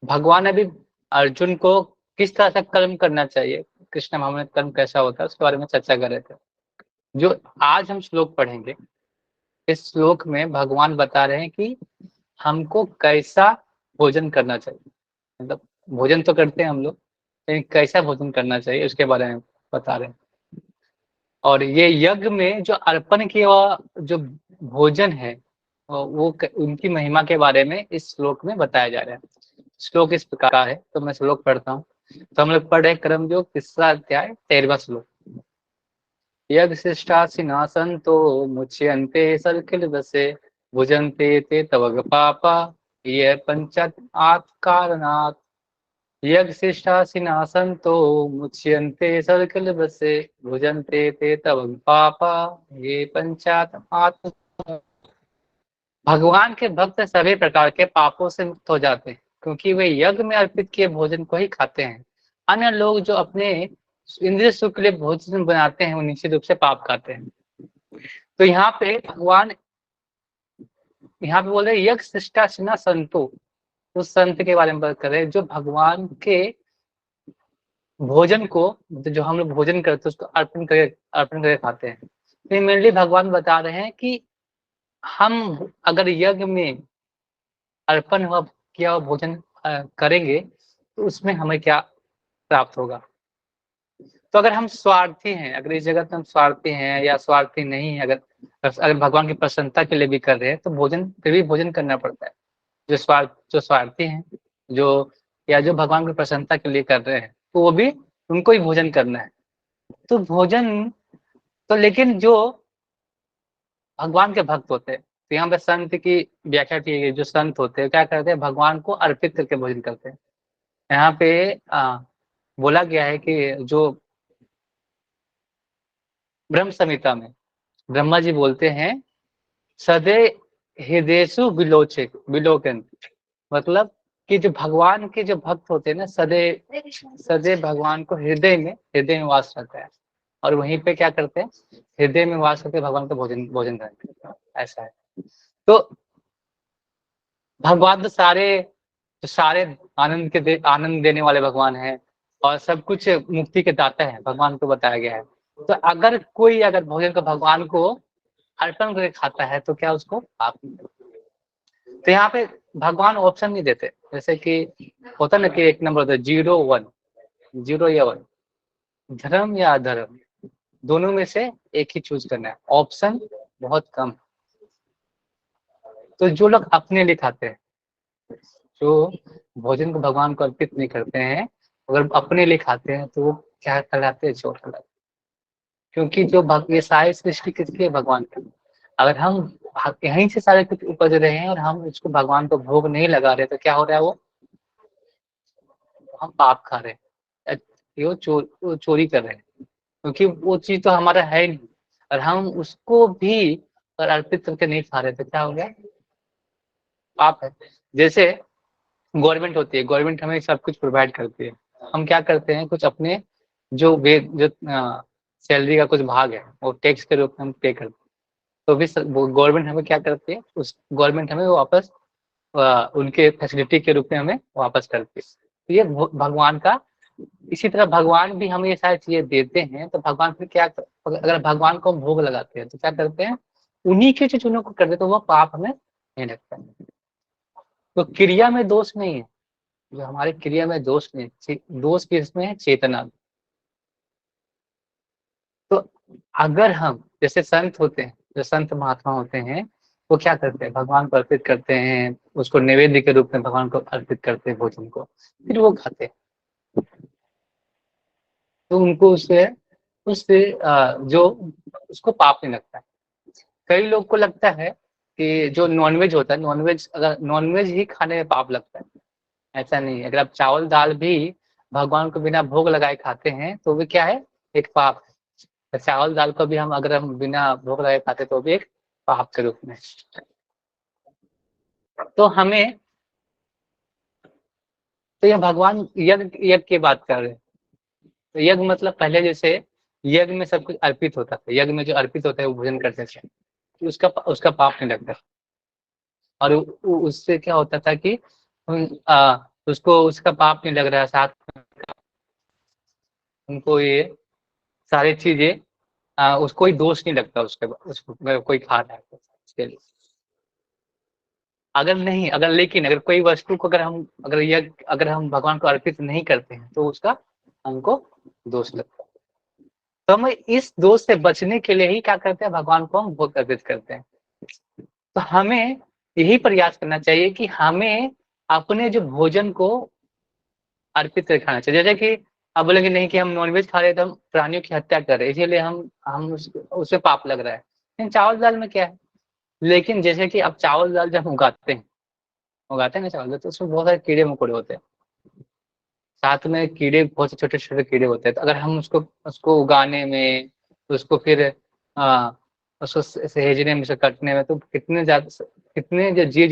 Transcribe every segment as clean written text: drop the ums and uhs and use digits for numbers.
भगवान अभी अर्जुन को किस तरह से कर्म करना चाहिए, कृष्ण भावना कर्म कैसा होता है उसके बारे में चर्चा कर रहे थे। जो आज हम श्लोक पढ़ेंगे, इस श्लोक में भगवान बता रहे हैं कि हमको कैसा भोजन करना चाहिए। मतलब भोजन तो करते हैं हम लोग, लेकिन कैसा भोजन करना चाहिए उसके बारे में बता रहे हैं। और ये यज्ञ में जो अर्पण किया हुआ जो भोजन है वो उनकी महिमा के बारे में इस श्लोक में बताया जा रहा है। श्लोक इस प्रकार है, तो मैं श्लोक पढ़ता हूँ। तो हम लोग पढ़ रहे कर्मयोग तीसरा अध्याय 13वां श्लोक। यज्ञ शिष्टासिना संतो मुच्यन्ते सर्किलवसे भुजन्ते ते तवग पापा ये पंचत आत्कारणात्। यज्ञ शिष्टासिना संतो मुच्यन्ते सर्किलवसे भुजन्ते ते तवग पापा ये पंचात आत्म। भगवान के भक्त सभी प्रकार के पापों से मुक्त हो जाते हैं, क्योंकि वे यज्ञ में अर्पित किए भोजन को ही खाते हैं। अन्य लोग जो अपने इंद्रिय सुख के लिए भोजन बनाते हैं वो निश्चित रूप से पाप खाते हैं। तो यहाँ पे भगवान यहाँ पे बोल रहे यज्ञ शिष्टासिना संतो, उस संत के बारे में बात कर रहे हैं जो भगवान के भोजन को, जो हम लोग भोजन करते हैं उसको अर्पण करके खाते हैं। तो मेनली भगवान बता रहे हैं कि हम अगर यज्ञ में अर्पण हुआ किया हुआ भोजन करेंगे तो उसमें हमें क्या प्राप्त होगा। तो अगर हम स्वार्थी हैं, अगर इस जगत में हम स्वार्थी हैं या स्वार्थी नहीं है, अगर भगवान की प्रसन्नता के लिए भी कर रहे हैं तो फिर भी भोजन करना पड़ता है। जो स्वार्थी हैं, जो भगवान की प्रसन्नता के लिए कर रहे हैं तो वो भी उनको ही भोजन करना है। तो भोजन तो, लेकिन जो भगवान के भक्त होते हैं, तो यहाँ पे संत की व्याख्या की गई। जो संत होते हैं क्या करते हैं, भगवान को अर्पित करके भोजन करते हैं। यहाँ पे बोला गया है कि जो ब्रह्म संहिता में ब्रह्मा जी बोलते हैं सदे हृदयसु विलोकन, मतलब कि जो भगवान के जो भक्त होते हैं ना, सदे भगवान को हृदय में वास रहता है, और वहीं पे क्या करते हैं, हृदय में वास करके भगवान का भोजन करते हैं। ऐसा है। तो भगवान तो सारे आनंद देने वाले भगवान हैं, और सब कुछ मुक्ति के दाता है, भगवान को बताया गया है। तो अगर भोजन का भगवान को अर्पण करके खाता है तो क्या उसको पाप नहीं लगता। तो यहाँ पे भगवान ऑप्शन नहीं देते, जैसे कि होता ना कि एक नंबर होता है 0-1, 0 या 1, धर्म या अधर्म, दोनों में से एक ही चूज करना है। ऑप्शन बहुत कम। तो जो लोग अपने लिए खाते हैं, जो भोजन को भगवान को अर्पित नहीं करते हैं, अगर अपने लिए खाते हैं तो वो क्या कहलाते हैं, चोर कहलाते हैं। क्योंकि ये सारी सृष्टि किसकी है, भगवान की। अगर हम यहीं से सारे कुछ उपज रहे हैं और हम उसको भगवान को भोग नहीं लगा रहे तो क्या हो रहा है, वो हम पाप खा रहे हैं, वो चोरी कर रहे हैं, क्योंकि वो चीज तो हमारा है नहीं। और हम उसको भी अगर अर्पित करके नहीं खा रहे तो क्या हो गया, पाप है। जैसे गवर्नमेंट होती है, गवर्नमेंट हमें सब कुछ प्रोवाइड करती है, हम क्या करते हैं, कुछ अपने जो सैलरी का कुछ भाग है वो टैक्स के रूप में हम पे करते हैं। तो भी गवर्नमेंट हमें क्या करती है, उस गवर्नमेंट हमें वापस उनके फैसिलिटी के रूप में हमें वापस करती है। तो ये भगवान का, इसी तरह भगवान भी हमें ये सारी चीजें देते हैं। तो भगवान फिर क्या, अगर भगवान को हम भोग लगाते हैं तो क्या करते हैं, उन्हीं के जो चुनों को करते, तो वो पाप हमें नहीं लगता है। तो क्रिया में दोष नहीं है, जो हमारी क्रिया में दोष नहीं, दोष किसमें है, चेतना। तो अगर हम जैसे संत होते हैं, जो संत महात्मा होते हैं, वो क्या करते हैं, भगवान को अर्पित करते हैं, उसको नैवेद्य के रूप में भगवान को अर्पित करते हैं भोजन को, फिर वो खाते हैं। तो उनको उससे जो उसको पाप नहीं लगता है। कई लोग को लगता है कि जो नॉनवेज होता है, अगर नॉनवेज ही खाने में पाप लगता है। ऐसा नहीं है। अगर आप चावल दाल भी भगवान को बिना भोग लगाए खाते हैं तो भी क्या है, एक पाप है। तो चावल दाल को भी अगर हम बिना भोग लगाए खाते तो भी एक पाप के रूप में। तो हमें, तो ये भगवान यज्ञ यज्ञ की बात कर रहे हैं। तो यज्ञ मतलब पहले जैसे यज्ञ में सब कुछ अर्पित होता था, यज्ञ में जो अर्पित होता है वो भोजन करते थे, तो उसका पाप नहीं लगता। और उससे क्या होता था कि तो उसको उसका पाप नहीं लग रहा है, साथ में उनको ये सारी चीजें उसको कोई दोष नहीं लगता उसके उसको कोई खा रहा है उसके लिए। अगर नहीं, अगर लेकिन अगर कोई वस्तु को अगर हम भगवान को अर्पित नहीं करते हैं तो उसका हमको दोष लगता है। तो हम इस दोष से बचने के लिए ही क्या करते हैं, भगवान को हम भोग अर्पित करते हैं। तो हमें यही प्रयास करना चाहिए कि हमें अपने जो भोजन को अर्पित करके खाना चाहिए। जैसे कि आप बोलेंगे नहीं कि हम नॉनवेज खा रहे हैं तो हम प्राणियों की हत्या कर रहे हैं, इसीलिए हम उसमें पाप लग रहा है। लेकिन चावल दाल में क्या है, लेकिन जैसे कि अब चावल दाल जब उगाते हैं ना चावल दाल, तो उसमें बहुत सारे कीड़े मकोड़े होते हैं, साथ में कीड़े बहुत से छोटे छोटे कीड़े होते हैं। तो अगर हम उसको उसको उगाने में, उसको फिर आ, उसको सहेजने में, उसको कटने में, तो कितने जो जीव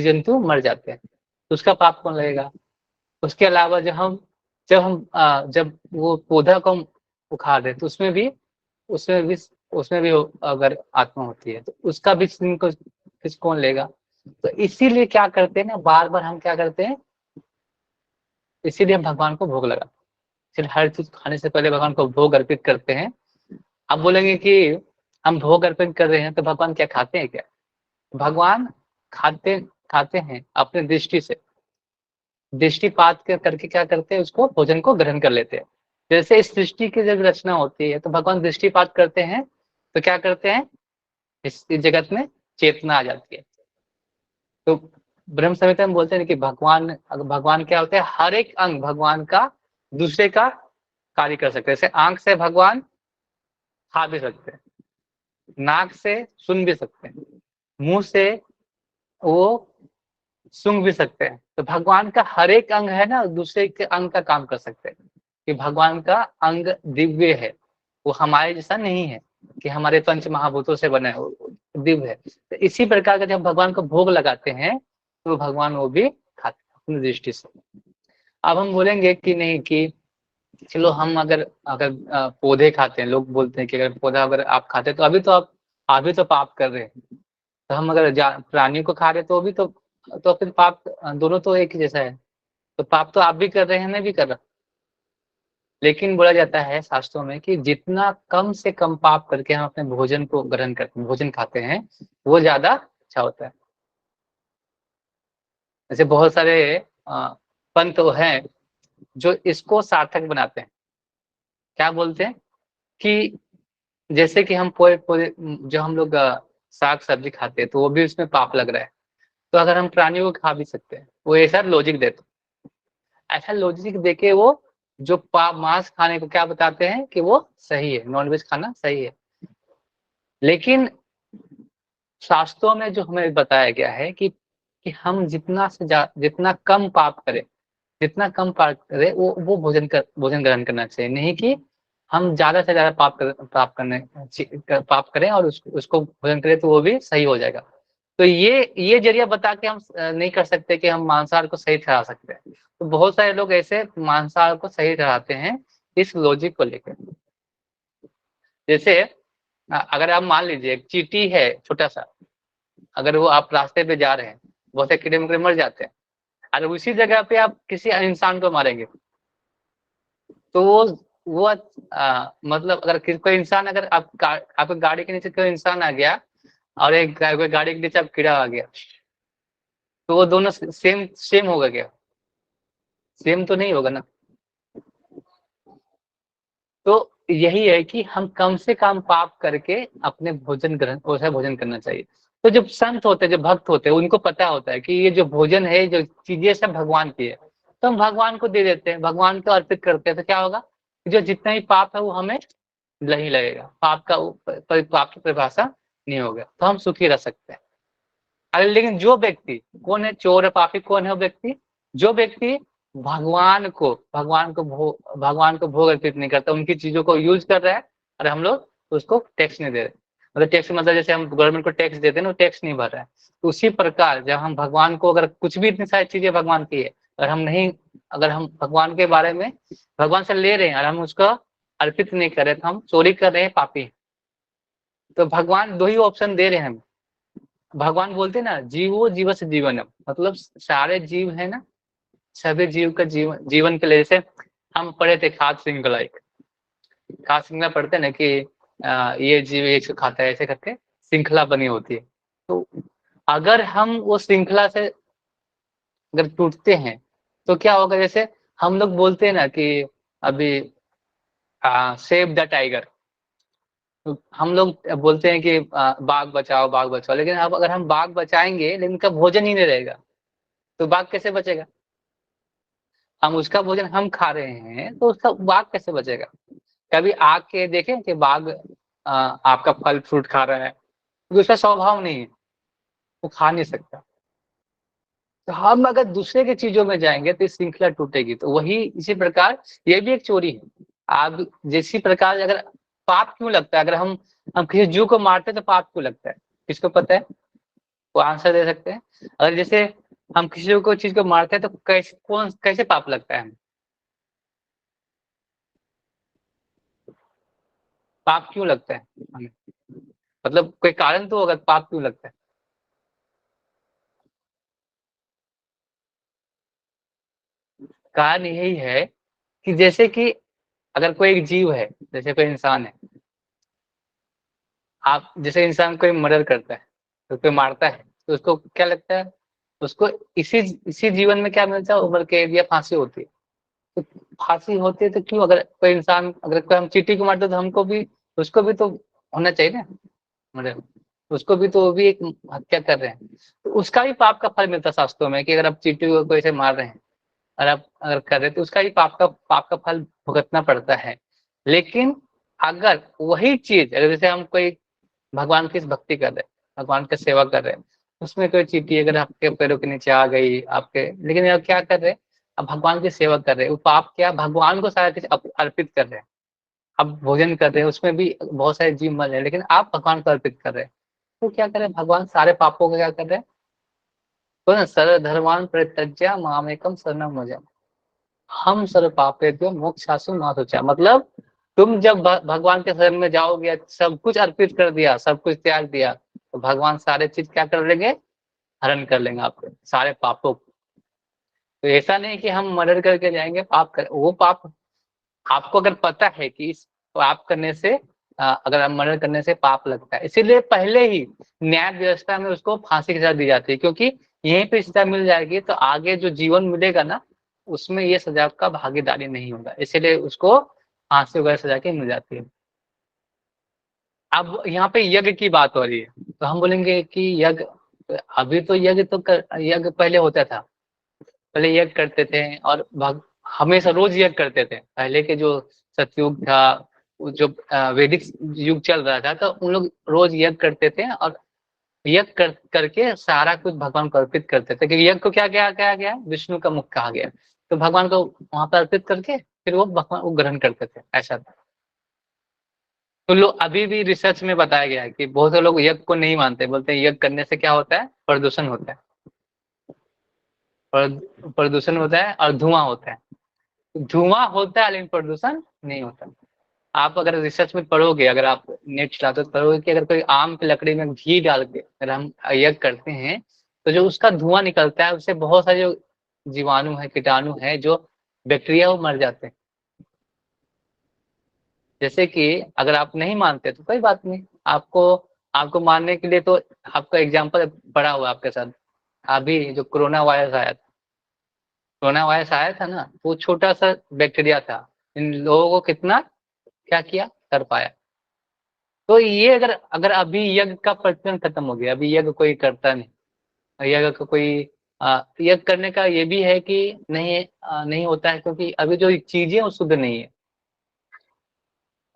जंतु मर जाते हैं, तो उसका पाप कौन लगेगा। उसके अलावा जब वो पौधा को हम उखाड़ रहे तो उसमें भी उसमें भी अगर आत्मा होती है तो उसका भी किस कौन लेगा। तो इसीलिए क्या करते हैं ना, बार बार हम क्या करते हैं, इसीलिए हम भगवान को भोग लगा, फिर हर चीज खाने से पहले भगवान को भोग अर्पित करते हैं। आप बोलेंगे कि हम भोग अर्पित कर रहे हैं तो भगवान क्या खाते हैं क्या। भगवान खाते खाते हैं अपने दृष्टिपात करके क्या करते हैं, उसको भोजन को ग्रहण कर लेते हैं। जैसे इस सृष्टि की जब रचना होती है तो भगवान दृष्टिपात करते हैं, तो क्या करते हैं, इस जगत में चेतना आ जाती है। तो ब्रह्म संहिता में बोलते हैं कि भगवान क्या होते हैं, हर एक अंग भगवान का दूसरे का कार्य कर सकते हैं। जैसे आंख से भगवान खा भी सकते हैं, नाक से सुन भी सकते हैं, मुंह से वो सूंघ भी सकते हैं। तो भगवान का हर एक अंग है ना, दूसरे के अंग का काम कर सकते हैं, कि भगवान का अंग दिव्य है, वो हमारे जैसा नहीं है कि हमारे पंच महाभूतों से बना है, वो दिव्य है। तो इसी प्रकार का जब भगवान को भोग लगाते हैं तो भगवान वो भी खाते हैं अपनी दृष्टि से। अब हम बोलेंगे कि नहीं, कि चलो हम अगर अगर पौधे खाते हैं, लोग बोलते हैं कि अगर पौधा अगर आप खाते हैं तो अभी तो पाप कर रहे हैं। तो हम अगर प्राणियों को खा रहे तो भी तो फिर पाप, दोनों तो एक ही जैसा है। तो पाप तो आप भी कर रहे हैं, मैं भी कर रहा हूं। लेकिन बोला जाता है शास्त्रों में कि जितना कम से कम पाप करके हम अपने भोजन को ग्रहण करते हैं, भोजन खाते हैं, वो ज्यादा अच्छा होता है। जैसे बहुत सारे पंथ हैं जो इसको सार्थक बनाते हैं। क्या बोलते हैं कि जैसे कि हम पूरे पूरे जो हम लोग साग सब्जी खाते हैं तो वो भी उसमें पाप लग रहा है, तो अगर हम प्राणियों को खा भी सकते हैं, वो ऐसा लॉजिक देते हैं। ऐसा लॉजिक देके वो जो पाप मांस खाने को क्या बताते हैं कि वो सही है, नॉनवेज खाना सही है। लेकिन शास्त्रों में जो हमें बताया गया है कि हम जितना कम पाप करें, जितना कम पाप करें, वो भोजन ग्रहण करना चाहिए। नहीं कि हम ज्यादा से ज्यादा पाप करें और उसको भोजन करें तो वो भी सही हो जाएगा। तो ये जरिया बता के हम नहीं कर सकते कि हम मांसाहार को सही ठहरा सकते हैं। तो बहुत सारे लोग ऐसे मांसाहार को सही ठहराते हैं इस लॉजिक को लेकर। जैसे अगर आप मान लीजिए एक चींटी है छोटा सा, अगर वो आप रास्ते पे जा रहे हैं, बहुत से कीड़े मकोड़े मर जाते हैं। अगर उसी जगह पे आप किसी इंसान को मारेंगे तो वो मतलब अगर कोई इंसान, अगर आपकी गाड़ी के नीचे कोई इंसान आ गया और एक कोई गाड़ी के नीचे आप कीड़ा आ गया, तो वो दोनों सेम सेम होगा क्या, सेम तो नहीं होगा ना। तो यही है कि हम कम से कम पाप करके अपने भोजन करना चाहिए। तो जब संत होते हैं, जो भक्त होते हैं, उनको पता होता है कि ये जो भोजन है, जो चीजें सब भगवान की है, तो हम भगवान को दे देते हैं, भगवान को अर्पित करते हैं। तो क्या होगा, जो जितना भी पाप है वो हमें नहीं लगेगा, पाप की परिभाषा नहीं होगा, तो हम सुखी रह सकते हैं। अरे लेकिन जो व्यक्ति कौन है, चोर है पापी कौन है, वो व्यक्ति जो व्यक्ति भगवान को भोग अर्पित नहीं करता, उनकी चीजों को यूज कर रहा है, और हम लोग उसको टैक्स नहीं दे रहे। मतलब टैक्स मतलब जैसे हम गवर्नमेंट को टैक्स देते हैं ना, टैक्स नहीं भर रहा है। तो उसी प्रकार जब हम भगवान को, अगर कुछ भी इतनी सारी चीजें भगवान की है, अगर हम भगवान के बारे में भगवान से ले रहे हैं और हम उसका अर्पित नहीं कर रहे, तो हम चोरी कर रहे हैं, पापी। तो भगवान दो ही ऑप्शन दे रहे हैं हमें, भगवान बोलते हैं ना, जीवो जीवस्य जीवनम, मतलब सारे जीव है ना, सभी जीव का जीवन के लिए, जैसे हम पढ़े थे खाद्य श्रृंखला, एक खाद्य श्रृंखला पढ़ते हैं ना कि ये जीव ये खाता है, ऐसे करके श्रृंखला बनी होती है। तो अगर हम वो श्रृंखला से अगर टूटते हैं तो क्या होगा, जैसे हम लोग बोलते हैं ना कि अभी सेव द टाइगर, तो हम लोग बोलते हैं कि बाघ बचाओ, लेकिन अब अगर हम बाघ बचाएंगे लेकिन उनका भोजन ही नहीं रहेगा तो बाघ कैसे बचेगा? हम उसका भोजन हम खा रहे हैं तो उसका बाघ कैसे बचेगा? कभी आके देखें कि बाघ आपका फल फ्रूट खा रहा है, क्योंकि उसका स्वभाव नहीं है, वो खा नहीं सकता। तो हम अगर दूसरे की चीजों में जाएंगे तो श्रृंखला टूटेगी। तो वही इसी प्रकार ये भी एक चोरी है। आप जिसी प्रकार अगर पाप क्यों लगता है, अगर हम किसी जीव को मारते तो पाप क्यों लगता है? किसको पता है? वो आंसर दे सकते हैं। अगर जैसे हम किसी को चीज को मारते हैं तो कैसे पाप लगता है हमें? पाप क्यों लगता है हमें? मतलब कोई कारण तो होगा, पाप क्यों लगता है? कारण यही है कि जैसे कि अगर कोई एक जीव है, जैसे कोई इंसान है, आप जैसे इंसान कोई मर्डर करता है तो कोई मारता है तो उसको क्या लगता है? उसको इसी इसी जीवन में क्या मिलता है? उम्र कैद या फांसी होती है। तो फांसी होती है तो क्यों? अगर कोई इंसान, अगर कोई हम चींटी को मारते तो हमको भी, उसको भी तो होना चाहिए ना मर्डर, उसको भी तो वो भी एक हत्या कर रहे हैं, तो उसका भी पाप का फल मिलता है शास्त्रों में कि अगर आप चींटी को ऐसे मार रहे हैं और आप अगर कर रहे हैं तो उसका भी पाप का फल भुगतना पड़ता है। लेकिन अगर वही चीज, अगर जैसे हम कोई भगवान की भक्ति कर रहे हैं, भगवान की सेवा कर रहे हैं, उसमें कोई चींटी अगर आपके पैरों के नीचे आ गई आपके, लेकिन आप क्या कर रहे हैं? अब भगवान की सेवा कर रहे हैं, वो पाप क्या, भगवान को सारा चीज अर्पित कर रहे हैं। आप भोजन कर रहे हैं, उसमें भी बहुत सारे जीव मर रहे हैं, लेकिन आप भगवान को अर्पित कर रहे हैं। तो क्या कर रहे हैं? भगवान सारे पापों का क्या कर रहे हैं? तो ना, सर्वधर्मान् परित्यज्य मामेकं शरणं व्रज, हम सर्व पापेभ्यो मोक्षासु मा शुचा। मतलब तुम जब भगवान के शरण में जाओगे, सब कुछ अर्पित कर दिया, सब कुछ त्याग दिया, तो भगवान सारे चीज क्या कर लेंगे? हरण कर लेंगे आपके सारे पापों को। तो ऐसा नहीं कि हम मर्डर करके जाएंगे पाप कर, वो पाप आपको अगर पता है कि इस पाप करने से अगर हम मर्डर करने से पाप लगता है, इसीलिए पहले ही न्याय व्यवस्था में उसको फांसी की सजा दी जाती है, क्योंकि यहीं पे सजा मिल जाएगी तो आगे जो जीवन मिलेगा ना, उसमें ये सजा का भागीदारी नहीं होगा, इसीलिए उसको फांसी वगैरह सजा के मिल जाती है। अब यहाँ पे यज्ञ की बात हो रही है, तो हम बोलेंगे कि यज्ञ, अभी तो यज्ञ पहले होता था, पहले यज्ञ करते थे और हमेशा रोज यज्ञ करते थे। पहले के जो सतयुग था, जो वैदिक युग चल रहा था, तो उन लोग रोज यज्ञ करते थे और यज्ञ करके सारा कुछ भगवान को अर्पित करते थे, क्योंकि यज्ञ को क्या क्या कहा गया? विष्णु का मुख कहा गया। तो भगवान को वहां पर अर्पित करके फिर वो भगवान वो ग्रहण करते थे, ऐसा था। तो लोग अभी भी रिसर्च में बताया गया है कि बहुत से लोग यज्ञ को नहीं मानते, बोलते हैं यज्ञ करने से क्या होता है? प्रदूषण होता है, प्रदूषण होता है और धुआं होता है। धुआं होता है लेकिन प्रदूषण नहीं होता। आप अगर रिसर्च में पढ़ोगे, अगर आप नेट चलाते तो पढ़ोगे कि अगर कोई आम की लकड़ी में घी डाल के अगर हम यज्ञ करते हैं तो जो उसका धुआं निकलता है उससे बहुत सारे जो जीवाणु है, कीटाणु है, जो बैक्टीरिया, वो मर जाते हैं। जैसे कि अगर आप नहीं मानते तो कोई बात नहीं, आपको आपको मानने के लिए तो आपका एग्जाम्पल पड़ा हुआ आपके साथ। अभी जो कोरोना वायरस आया था ना, वो छोटा सा बैक्टीरिया था, इन लोगों को कितना क्या किया कर पाया। तो ये अगर अगर अभी यज्ञ का प्रचलन खत्म हो गया, अभी यज्ञ कोई करता नहीं, यज्ञ का कोई यज्ञ करने का ये भी है कि नहीं होता है, क्योंकि अभी जो चीजें वो शुद्ध नहीं है।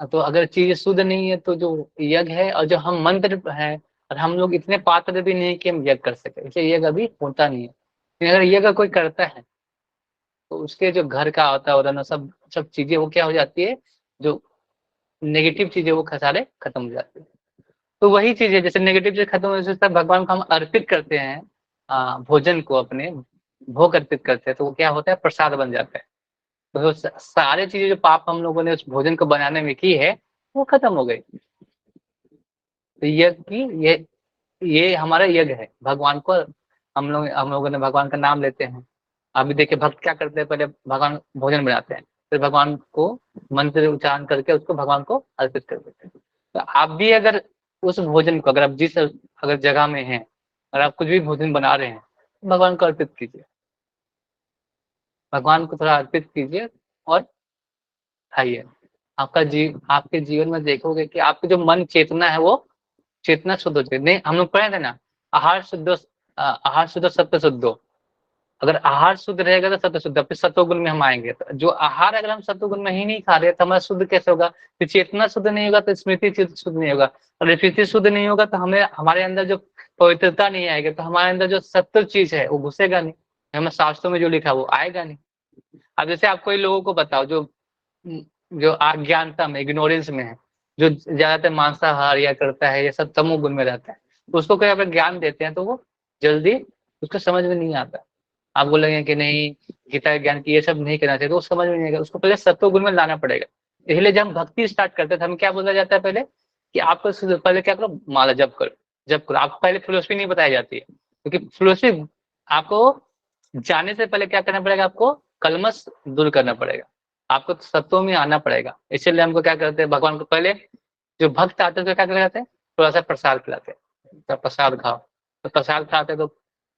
तो अगर चीज शुद्ध नहीं है तो जो यज्ञ है और जो हम मंत्र है, और हम लोग इतने पात्र भी नहीं कि हम यज्ञ कर सके, इसलिए यज्ञ अभी होता नहीं है। लेकिन अगर यज्ञ कोई करता है तो उसके जो घर का वातावरण और सब सब चीजें वो क्या हो जाती है, जो नेगेटिव चीजें वो सारे खत्म हो जाती है। तो वही चीज है, जैसे नेगेटिव चीज खत्म होने से सब भगवान को हम अर्पित करते हैं, भोजन को अपने भोग अर्पित करते हैं, तो वो क्या होता है? प्रसाद बन जाता है। तो सारे चीजें जो पाप हम लोगों ने उस भोजन को बनाने में की है वो खत्म हो गई। तो ये की ये ये हमारा यज्ञ है। भगवान को हम लोगों ने भगवान का नाम लेते हैं। अभी देखिए भक्त क्या करते हैं, पहले भगवान भोजन बनाते हैं, फिर भगवान को मंत्र उच्चारण करके उसको भगवान को अर्पित कर देते हैं। तो आप भी अगर उस भोजन को, अगर आप जिस अगर जगह में हैं और आप कुछ भी भोजन बना रहे हैं, भगवान को अर्पित कीजिए, भगवान को थोड़ा अर्पित कीजिए और खाइए। आपके जीवन में देखोगे कि आपकी जो मन चेतना है वो चेतना शुद्ध हो जाएगी। नहीं, हम लोग पढ़े थे ना, आहार शुद्ध सत्य शुद्ध। अगर आहार शुद्ध रहेगा तो सत्य शुद्ध, फिर सत्वगुण में हम आएंगे। तो जो आहार अगर हम सत्वगुण में ही नहीं खा रहे तो हमारा शुद्ध कैसे होगा? फिर चेतना शुद्ध नहीं होगा तो स्मृति शुद्ध नहीं होगा, और स्मृति शुद्ध नहीं होगा तो हमें हमारे अंदर जो पवित्रता नहीं आएगी, तो हमारे अंदर जो सत्य चीज है वो घुसेगा नहीं, हमें शास्त्रों में जो लिखा वो आएगा नहीं। अब जैसे आप कोई लोगों को बताओ जो जो अज्ञानता में, इग्नोरेंस में है, जो ज्यादातर मांसाहार या करता है, या सब तमोगुण में रहता है, तो उसको कोई अगर ज्ञान देते हैं तो वो जल्दी उसको समझ में नहीं आता। आप बोलेंगे कि नहीं, गीता के ज्ञान की ये सब नहीं करना चाहिए, तो वो समझ में नहीं आएगा, उसको पहले सत्वगुण में लाना पड़ेगा। इसलिए जब हम भक्ति स्टार्ट करते हैं तो हमें क्या बोला जाता है पहले, कि आपको पहले क्या करो, माला जप करो, जप करो। आपको पहले फिलोसफी नहीं बताई जाती है, क्योंकि फिलोसफी आपको जाने से पहले क्या करना पड़ेगा, आपको कलमश दूर करना पड़ेगा, आपको सत्व में आना पड़ेगा। इसीलिए हमको क्या करते हैं, भगवान को पहले जो भक्त आते हैं तो क्या करते हैं, थोड़ा सा प्रसाद खिलाते हैं, तो प्रसाद खाओ। तो प्रसाद खाते तो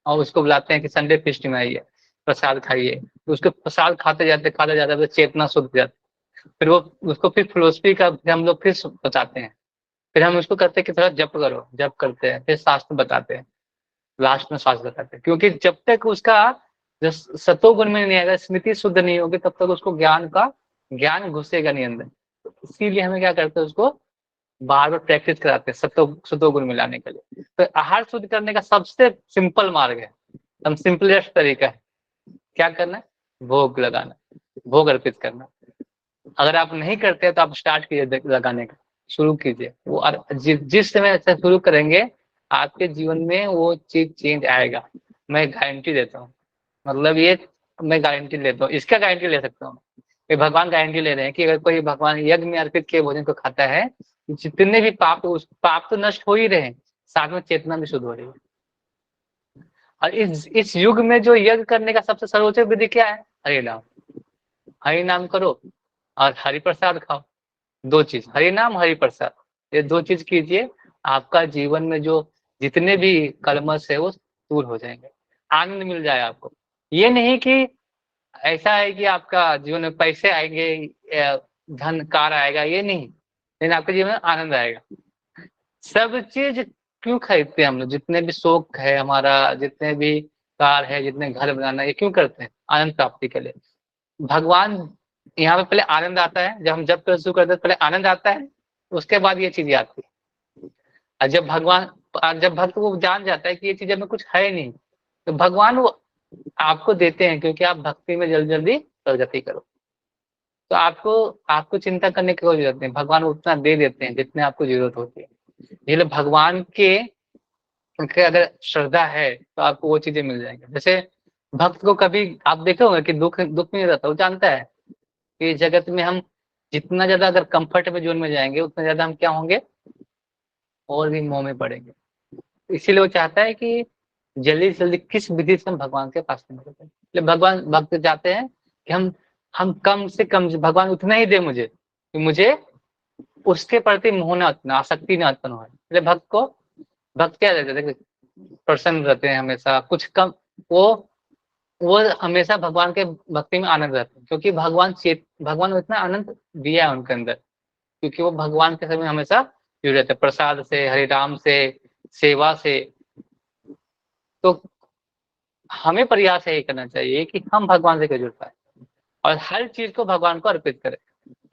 और उसको बुलाते हैं कि संडे फिस्ट में आइए, प्रसाद खाइए। तो उसको प्रसाद खाते जाते तो चेतना शुद्ध जाती। फिर वो उसको फिर फिलोसफी का हम लोग फिर बताते हैं। फिर हम उसको करते हैं कि थोड़ा जप करो, जप करते हैं, फिर शास्त्र बताते हैं, लास्ट में शास्त्र बताते हैं। क्योंकि जब तक उसका जो सतोगुण में नहीं आएगा, स्मृति शुद्ध नहीं होगी, तब तक उसको ज्ञान घुसेगा नहीं अंदर। तो इसीलिए हमें क्या करते हैं, उसको बार बार प्रैक्टिस कराते हैं सतोगुण में लाने के लिए। तो आहार शुद्ध करने का सबसे सिंपल मार्ग है, एकदम सिंपलेस्ट तरीका है, क्या करना है, भोग लगाना, भोग अर्पित करना। अगर आप नहीं करते हैं तो आप स्टार्ट कीजिए लगाने का, शुरू कीजिए। वो जिस समय ऐसा शुरू करेंगे, आपके जीवन में वो चीज चेंज आएगा, मैं गारंटी देता हूँ। मतलब ये मैं गारंटी लेता हूँ, इसका गारंटी ले सकता हूँ, ये भगवान गारंटी ले रहे हैं कि अगर कोई भगवान यज्ञ में अर्पित किए भोजन को खाता है, जितने भी पाप, उस पाप तो नष्ट हो ही रहे हैं, साथ में चेतना भी शुद्ध हो रही है। और इस युग में जो यज्ञ करने का सबसे सर्वोच्च विधि क्या है, हरि नाम। हरि नाम करो और हरि प्रसाद खाओ। दो चीज, हरि नाम, हरि प्रसाद, ये दो चीज कीजिए, आपका जीवन में जो जितने भी कलमश है वो दूर हो जाएंगे, आनंद मिल जाए आपको। ये नहीं कि ऐसा है कि आपका जीवन में पैसे आएंगे, धन कार आएगा, ये नहीं, लेकिन आपके जीवन में आनंद आएगा। सब चीज क्यों खरीदते हैं हम लोग, जितने भी शौक है हमारा, जितने भी कार है, जितने घर बनाना, ये क्यों करते हैं, आनंद प्राप्ति के लिए। भगवान यहाँ पे पहले आनंद आता है, जब हम जब कर शुरू करते हैं पहले आनंद आता है, उसके बाद ये चीजें आती है। और जब भक्त वो जान जाता है कि ये चीजें में कुछ है नहीं, तो भगवान वो आपको देते हैं, क्योंकि आप भक्ति में जल्दी जल्दी प्रगति करो। तो आपको आपको चिंता करने की कोई जरूरत नहीं, भगवान उतना दे देते हैं जितने आपको जरूरत होती है। इसलिए भगवान के उनके अगर श्रद्धा है तो आपको वो चीजें मिल जाएंगी। जैसे भक्त को कभी आप देखे होंगे कि दुख दुख नहीं रहता, वो जानता है कि जगत में हम जितना ज्यादा अगर कंफर्टेबल जोन में जाएंगे, उतना ज्यादा हम क्या होंगे, और भी मोह में पड़ेंगे। इसीलिए वो चाहता है कि जल्दी से जल्दी किस विधि से हम भगवान के पास में जाते हैं। इसलिए भगवान भक्त चाहते हैं कि हम कम से कम, भगवान उतना ही दे मुझे कि मुझे उसके प्रति मोह न उत्पन्न, आसक्ति न उत्पन्न हो। इसलिए भक्त क्या रहते हैं, प्रसन्न रहते हैं हमेशा, कुछ कम, वो हमेशा भगवान के भक्ति में आनंद रहते हैं, क्योंकि भगवान इतना आनंद दिया है उनके अंदर, क्योंकि वो भगवान के समय हमेशा जुड़े रहते हैं, प्रसाद से, हरि राम से, सेवा से। तो हमें प्रयास यही करना चाहिए कि हम भगवान से कैसे जुड़ पाए और हर चीज को भगवान को अर्पित करें।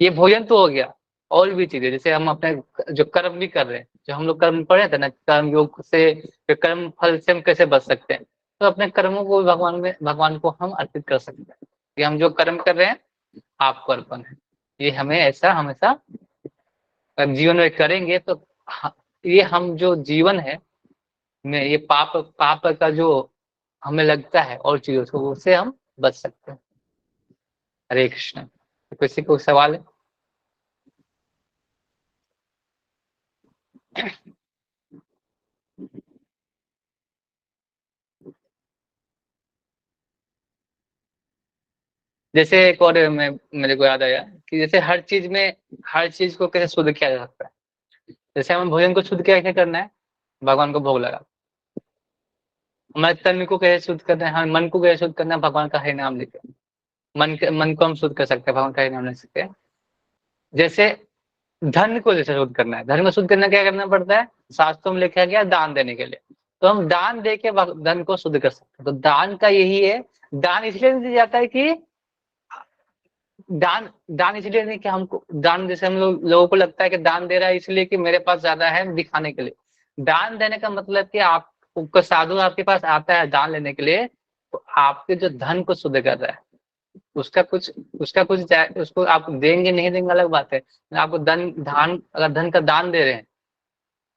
ये भोजन तो हो गया, और भी चीजें जैसे हम अपने जो कर्म भी कर रहे हैं, जो हम लोग कर्म पढ़े थे ना, कर्म योग से, कर्म फल से हम कैसे बच सकते हैं, तो अपने कर्मों को भगवान को हम अर्पित कर सकते हैं कि हम जो कर्म कर रहे हैं आपको अर्पण है। ये हमें ऐसा हमेशा जीवन में करेंगे तो ये हम जो जीवन है में ये पाप पाप का जो हमें लगता है और चीजों को, उससे हम बच सकते हैं। हरे कृष्ण। तो किसी को सवाल है? जैसे एक और मेरे को याद आया कि जैसे हर चीज को कैसे शुद्ध किया जा सकता है। जैसे हमें भोजन को शुद्ध कैसे करना है, भगवान को भोग लगा। हमारे तन को कैसे शुद्ध करना है, हमें मन को कैसे शुद्ध करना है, भगवान का हरि नाम लेके। मन को हम शुद्ध कर सकते हैं, भगवान का हरि नाम ले सकते हैं। जैसे धन को जैसे शुद्ध करना है, धन को शुद्ध करना क्या करना पड़ता है, शास्त्रों में लिखा गया दान देने के लिए। तो हम दान दे के धन को शुद्ध कर सकते हैं। तो दान का यही है, दान इसलिए नहीं दिया जाता है कि दान दान इसलिए नहीं कि हमको दान, जैसे हम लोगों को लगता है कि दान दे रहा है इसलिए कि मेरे पास ज्यादा है दिखाने के लिए। दान देने का मतलब कि आपको साधु आपके पास आता है दान लेने के लिए, तो आपके जो धन को शुद्ध कर रहा है, उसका कुछ उसको आप देंगे नहीं देंगे अलग बात है। आपको अगर धन का दान दे रहे हैं,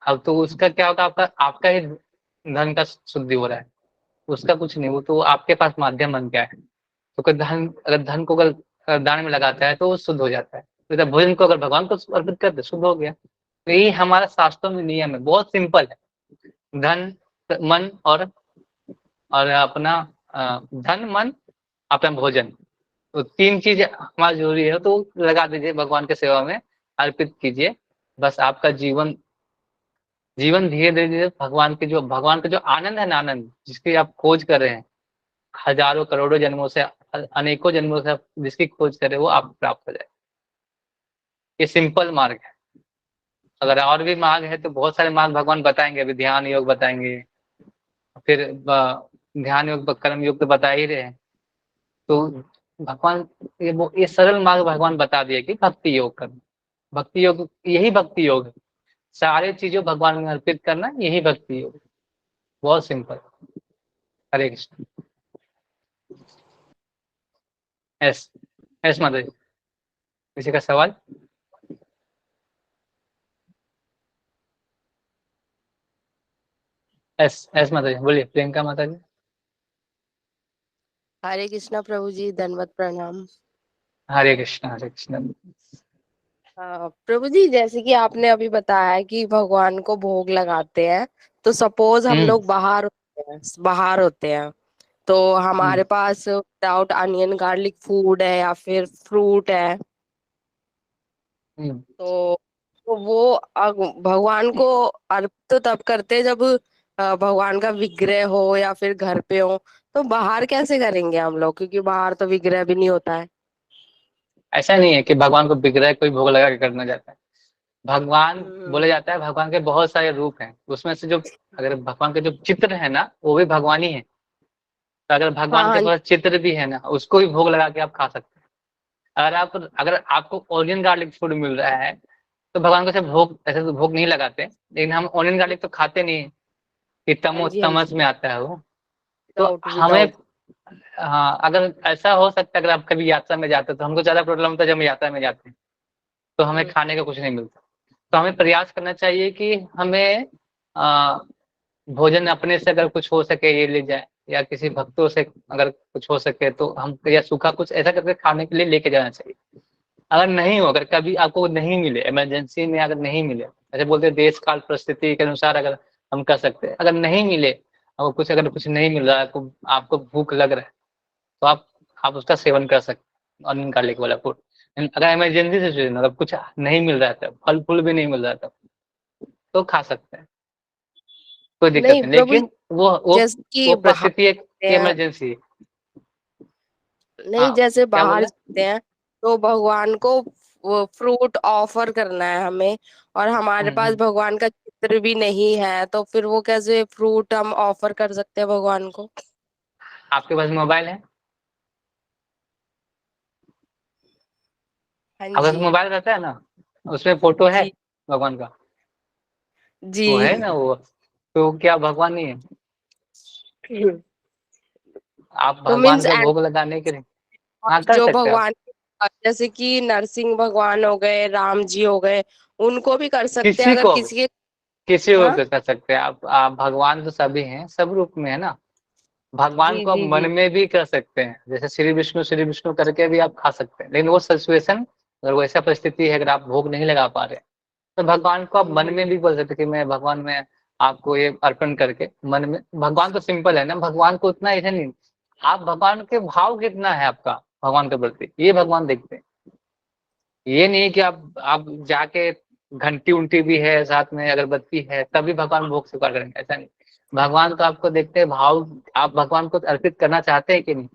अब तो उसका क्या होगा, आपका ही धन का शुद्धि हो रहा है, उसका कुछ नहीं, वो तो आपके पास माध्यम बन गया है। तो कोई धन को अगर दान में लगाता है तो वो शुद्ध हो जाता है। तो इधर भोजन को अगर भगवान को अर्पित करते शुद्ध हो गया। तो यही हमारा शास्त्रों में नियम है, बहुत सिंपल है। धन मन और अपना धन मन अपना भोजन, तो 3 चीज हमारा जरूरी है, तो लगा दीजिए भगवान के सेवा में, अर्पित कीजिए। बस आपका जीवन जीवन धीरे धीरे भगवान का जो आनंद है ना, आनंद जिसकी आप खोज कर रहे हैं, हजारों करोड़ों जन्मों से, अनेकों जन्मों से जिसकी खोज कर रहे हैं, वो आप प्राप्त हो जाए। ये सिंपल मार्ग है। अगर और भी मार्ग है तो बहुत सारे मार्ग भगवान बताएंगे, अभी ध्यान योग बताएंगे, फिर ध्यान योग कर्म योग तो बता ही रहे हैं। तो भगवान ये सरल मार्ग भगवान बता दिए कि भक्ति योग करना। भक्ति योग यही भक्ति योग है, सारे चीजों भगवान में अर्पित करना, यही भक्ति योग। बहुत सिंपल। हरे कृष्ण। एस एस माता जी, किसी का सवाल? एस माता जी बोलिए, प्रियंका माता जी। हरे कृष्णा प्रभु जी, दंडवत प्रणाम। हरे कृष्ण हरे कृष्ण। प्रभु जी, जैसे कि आपने अभी बताया कि भगवान को भोग लगाते हैं, तो सपोज हम हम्म लोग बाहर होते हैं तो हम्म हमारे पास विदाउट अनियन गार्लिक फूड है या फिर फ्रूट है, हम्म। तो वो भगवान को अर्पित तो तब करते हैं जब भगवान का विग्रह हो या फिर घर पे हो। तो बाहर कैसे करेंगे हम लोग, क्योंकि बाहर तो विग्रह भी नहीं होता है। ऐसा नहीं है कि भगवान को विग्रह कोई भोग लगा के करना जाता है। भगवान हम्म। बोले जाता है, भगवान के बहुत सारे रूप हैं, उसमें से जो अगर भगवान के जो चित्र है ना, वो भी भगवान ही है। तो अगर हाँ भगवान के हाँ। पास चित्र भी है ना, उसको भी भोग लगा के आप खा सकते हैं। अगर आपको ऑनियन गार्लिक फूड मिल रहा है, तो भगवान को ऐसे तो भोग नहीं लगाते, लेकिन हम ऑनियन गार्लिक तो खाते नहीं है कि हाँ जी, हाँ तमस जी। में आता है वो। तो विदाउट हमें, विदाउट। हाँ, अगर ऐसा हो सकता है, अगर आप कभी यात्रा में जाते हो, तो हमको ज्यादा प्रॉब्लम होता है जब हम यात्रा में जाते हैं, तो हमें खाने का कुछ नहीं मिलता। तो हमें प्रयास करना चाहिए कि हमें आ, भोजन अपने से अगर कुछ हो सके ये ले जाए, या किसी भक्तों से अगर कुछ हो सके तो हम, या सूखा कुछ ऐसा करके खाने के लिए लेके जाना चाहिए। अगर नहीं हो, अगर कभी आपको नहीं मिले, इमरजेंसी में अगर नहीं मिले, ऐसे बोलते हैं देश काल परिस्थिति के अनुसार अगर हम कर सकते हैं, अगर नहीं मिले, अगर कुछ नहीं मिल रहा है, आपको भूख लग रहा है, तो आप उसका सेवन कर सकते हैं, अनियन गार्लिक वाला फूड। अगर इमरजेंसी सिचुएशन, अगर कुछ नहीं मिल रहा था, फल फूल भी नहीं मिल रहा था, तो खा सकते हैं, कोई दिक्कत नहीं नहीं। प्रभु जी, लेकिन वो वो जैसे कि वो बाहर परिस्थिति एक जाते हैं, इमरजेंसी है। नहीं हाँ, जैसे क्या बोल बाहर रहे हैं? जाते हैं तो भगवान को वो फ्रूट ऑफर करना है हमें, और हमारे पास हम्म। भगवान का चित्र भी नहीं है, तो फिर वो कैसे फ्रूट हम ऑफर कर सकते हैं भगवान को। आपके पास मोबाइल है? हाँ आपके पास जी। मोबाइल रहता है ना, उसमें फोटो है जी। भगवान का? वो है जी। ना वो, तो क्या भगवान नहीं है? आप तो भगवान मीन्स को भोग लगाने के लिए, और हाँ, कर जो सकते हैं आप। भगवान, जैसे कि नरसिंह भगवान हो गए, राम जी हो गए, उनको भी कर सकते हैं किसी अगर को किसी के। किसी को हाँ। भी कर सकते हैं आप भगवान तो सभी हैं, सब रूप में है ना। भगवान जी को आप जी मन जी। में भी कर सकते हैं, जैसे श्री विष्णु करके भी आप खा सकते हैं, लेकिन वो सिचुएशन, अगर वो ऐसा परिस्थिति है, अगर आप भोग नहीं लगा पा रहे, तो भगवान को आप मन में भी बोल सकते कि मैं भगवान में आपको ये अर्पण करके मन में। भगवान तो सिंपल है ना, भगवान को उतना ऐसा नहीं। आप भगवान के भाव कितना है आपका, भगवान के प्रति, ये भगवान देखते हैं। ये नहीं कि आप जाके घंटी उंटी भी है साथ में, अगरबत्ती है, तभी भगवान भोग स्वीकार करेंगे, ऐसा नहीं। भगवान तो आपको देखते हैं भाव, आप भगवान को अर्पित करना चाहते हैं कि नहीं।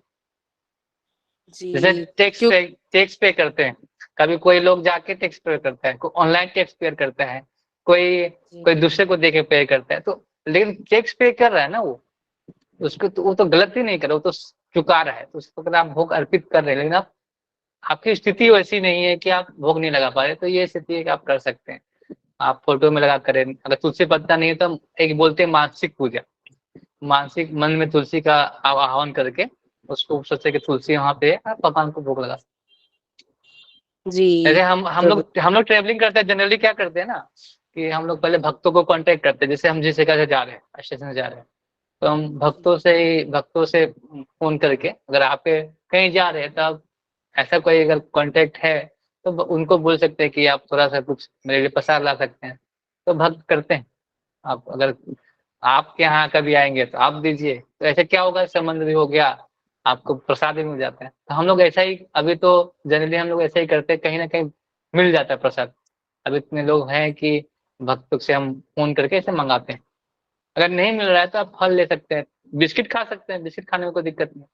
जैसे जी। क्यों? टैक्स पे करते हैं, कभी कोई लोग जाके टैक्स पे करता है, कोई ऑनलाइन टैक्स पे करता है, कोई जी। कोई दूसरे को देके पे करता है, तो लेकिन टैक्स पे कर रहा है ना वो, उसको तो वो तो गलती नहीं कर रहा, वो तो चुका रहा है, तो उसको अगर आप भोग अर्पित कर रहे हैं, लेकिन आप आपकी स्थिति वैसी नहीं है कि आप भोग नहीं लगा पा रहे, तो ये स्थिति है कि आप कर सकते हैं। आप फोटो में लगा करें, अगर तुलसी पत्ता नहीं है तो हम एक बोलते हैं मानसिक पूजा, मानसिक मन में तुलसी का आह्वान करके उसको सोचे कि तुलसी वहां पे है, आप भगवान को भोग लगा। जी जैसे प्रभु। हम लोग ट्रेवलिंग करते हैं, जनरली क्या करते हैं ना कि हम लोग पहले भक्तों को कांटेक्ट करते हैं, जैसे हम जिस जगह से जा रहे हैं, स्टेशन से जा रहे हैं, तो हम भक्तों से फोन करके, अगर आप कहीं जा रहे हैं तो आप ऐसा कोई अगर कांटेक्ट है तो उनको बोल सकते हैं कि आप थोड़ा सा कुछ मेरे लिए प्रसाद ला सकते हैं, तो भक्त करते हैं। आप अगर आपके यहाँ कभी आएंगे तो आप दीजिए, तो ऐसे क्या होगा, संबंध भी हो गया, आपको प्रसाद भी मिल जाता है। तो हम लोग ऐसा ही अभी तो जनरली हम लोग ऐसा ही करते हैं, कहीं ना कहीं मिल जाता है प्रसाद। अब इतने लोग हैं कि भक्तों से हम फोन करके ऐसे मंगाते हैं। अगर नहीं मिल रहा है तो आप फल ले सकते हैं, बिस्किट खा सकते हैं, बिस्किट खाने में कोई दिक्कत नहीं।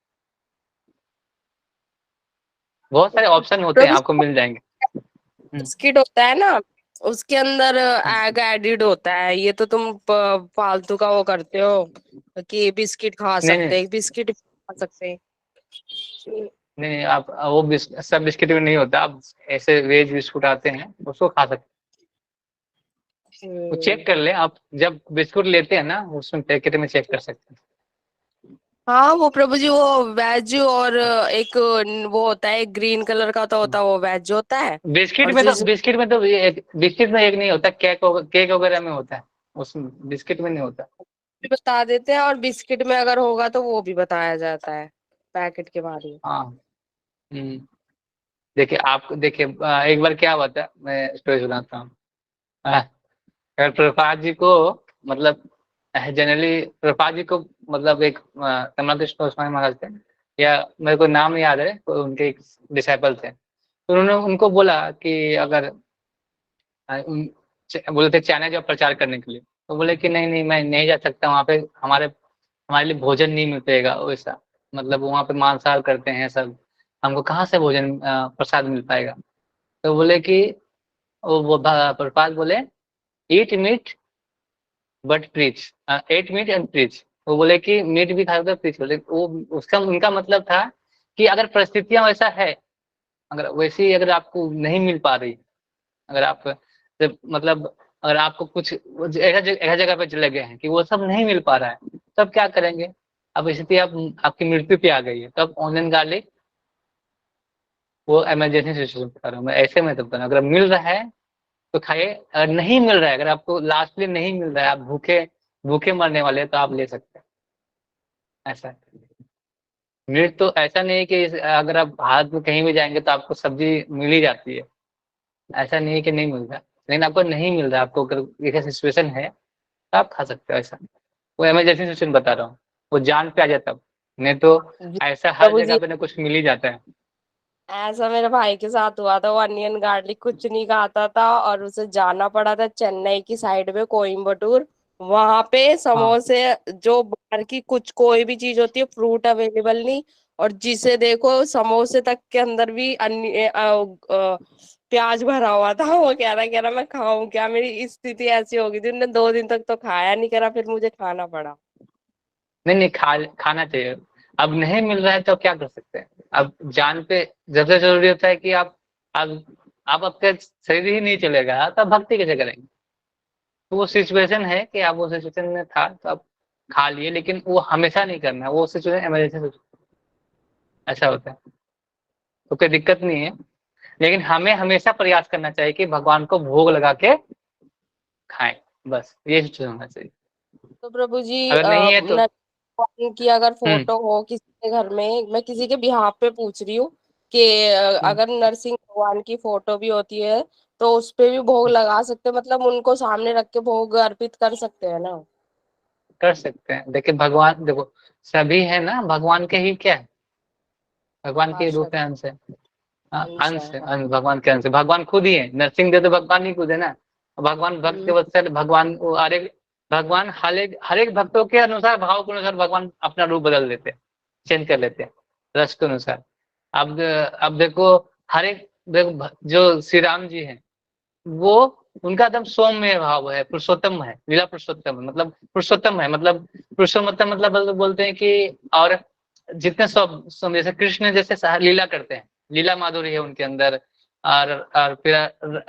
बहुत सारे ऑप्शन होते हैं, प्रभु आपको मिल जाएंगे। हम्म। बिस्किट होता है ना, उसके अंदर एग एडिड होता है, ये तो तुम फालतू का वो करते हो कि बिस्किट खा नहीं नहीं सकते हैं, बिस्किट भी खा सकते हैं। नहीं, आप वो सब बिस्किट में नहीं होता, आप ऐसे वेज बिस्कुट आते हैं उसको खा सकते हैं। वो हम्म। चेक कर लें आप, जब बिस्कुट लेते हैं ना उसमें पैकेट में चेक कर सकते हैं। हाँ वो प्रभु जी, वो वेज और एक वो होता है ग्रीन कलर का तो होता है, वो वेज होता है। और जिस बिस्किट में एक नहीं होता, केक वगैरह में होता है, उसमें बिस्किट में नहीं होता। भी बता देते हैं, और बिस्किट में अगर होगा तो वो भी बताया जाता है पैकेट के बारे में। हाँ। हम्म। देखिए एक बार क्या हुआ था, मैं स्टोरी सुनाता हूँ। अगर प्रभुपाद जी को, मतलब जनरली प्रभुपाद जी को, मतलब एक तमिलनाडु गोस्वामी महाराज थे, या मेरे को नाम याद है, तो उनके एक डिसाइपल थे, तो उन्होंने उनको बोला कि अगर बोले थे चाइना जो प्रचार करने के लिए, तो बोले कि नहीं नहीं मैं नहीं जा सकता वहाँ पे, हमारे हमारे लिए भोजन नहीं मिल पाएगा वैसा, मतलब वहाँ पे मांसाहार करते हैं सब, हमको कहाँ से भोजन प्रसाद मिल पाएगा। तो बोले कि वो प्रभुपाद बोले, eat meat but preach, eat meat and preach. वो बोले कि मीट भी खा सकते, प्रीच बोले, वो उसका उनका मतलब था कि अगर परिस्थितियां वैसा है, अगर वैसी अगर आपको नहीं मिल पा रही, अगर आप मतलब अगर आपको कुछ ऐसा जगह पे चले गए हैं कि वो सब नहीं मिल पा रहा है, तब क्या करेंगे। अब स्थिति आप आपकी मृत्यु पे आ गई है, तब ऑनियन गार्लिक, वो इमरजेंसी सिचुएशन बता रहा हूँ मैं, ऐसे में तब बना, अगर मिल रहा है तो खाइए, अगर नहीं मिल रहा है, अगर आपको लास्टली नहीं मिल रहा है, आप भूखे भूखे मरने वाले हैं, तो आप ले सकते हैं। ऐसा है। मीट तो ऐसा नहीं है कि अगर आप भारत में कहीं भी जाएंगे तो आपको सब्जी मिल ही जाती है, ऐसा नहीं है कि नहीं मिल रहा, लेकिन आपको नहीं मिल रहा है, आपको अगर एक सिचुएशन है तो आप खा सकते हो ऐसा। वो इमरजेंसी सिचुएशन बता रहा हूँ, वो जान पे आ जाता है, नहीं तो जी ऐसा हर प्रभु जगह जी, पे ना कुछ मिल ही जाता है। ऐसा मेरे भाई के साथ हुआ था, वो अनियन गार्लिक कुछ नहीं खाता था और उसे जाना पड़ा था चेन्नई की साइड में, कोयम्बटूर। वहां पे हाँ, समोसे, जो बाहर की कुछ कोई भी चीज होती है, फ्रूट अवेलेबल नहीं, और जिसे देखो समोसे तक के अंदर भी प्याज भरा हुआ था। वो कह रहा मैं खाऊं क्या, मेरी स्थिति ऐसी हो गई थी, उन्होंने 2 दिन तक तो खाया नहीं करा, फिर मुझे खाना पड़ा। नहीं नहीं खाना चाहिए। अब नहीं मिल रहा है तो क्या कर सकते हैं। अब जान पे सबसे जरूरी होता है कि अब आप आपके शरीर ही नहीं चलेगा तो आप भक्ति कैसे करेंगे। तो वो सिचुएशन है कि आप वो सिचुएशन में था तो आप खा लिए, लेकिन वो हमेशा नहीं करना है, वो सिचुएशन इमरजेंसी ऐसा होता है, तो कोई दिक्कत नहीं है। लेकिन हमें हमेशा प्रयास करना चाहिए कि भगवान को भोग लगा के खाएं, बस ये सिचुएशन होना चाहिए। तो प्रभु जी, अगर नहीं है तो भगवान की अगर हम्म फोटो हो किसी के घर में, मैं किसी के बिहाफ पे पूछ रही हूँ कि हम्म, अगर नरसिंह भगवान की फोटो भी होती है तो उस पे भी भोग लगा सकते हैं, मतलब उनको सामने रख के भोग अर्पित कर सकते हैं ना। कर सकते हैं। देखिए भगवान देखो, सभी है ना भगवान के ही क्या है, भगवान के रूप पार्षद। है, अंश है। हाँ, अंश है, अंश है, हाँ। अंश भगवान के अंश है। भगवान खुद ही है, नरसिंहदेव तो भगवान ही खुद है ना। भगवान भक्त हम्म। वत्सल भगवान वो हर एक भगवान हर एक भक्तों के अनुसार, भाव के अनुसार भगवान अपना रूप बदल देते हैं, चेंज कर लेते हैं रस के अनुसार। अब देखो हर एक देखो जो श्री राम जी हैं वो उनका एकदम सौम्य भाव है, पुरुषोत्तम है, लीला पुरुषोत्तम है, मतलब पुरुषोत्तम है, मतलब पुरुषोत्तम मतलब बोलते हैं कि और जितने सब जैसे कृष्ण जैसे लीला करते हैं, लीला माधुरी है उनके अंदर। और फिर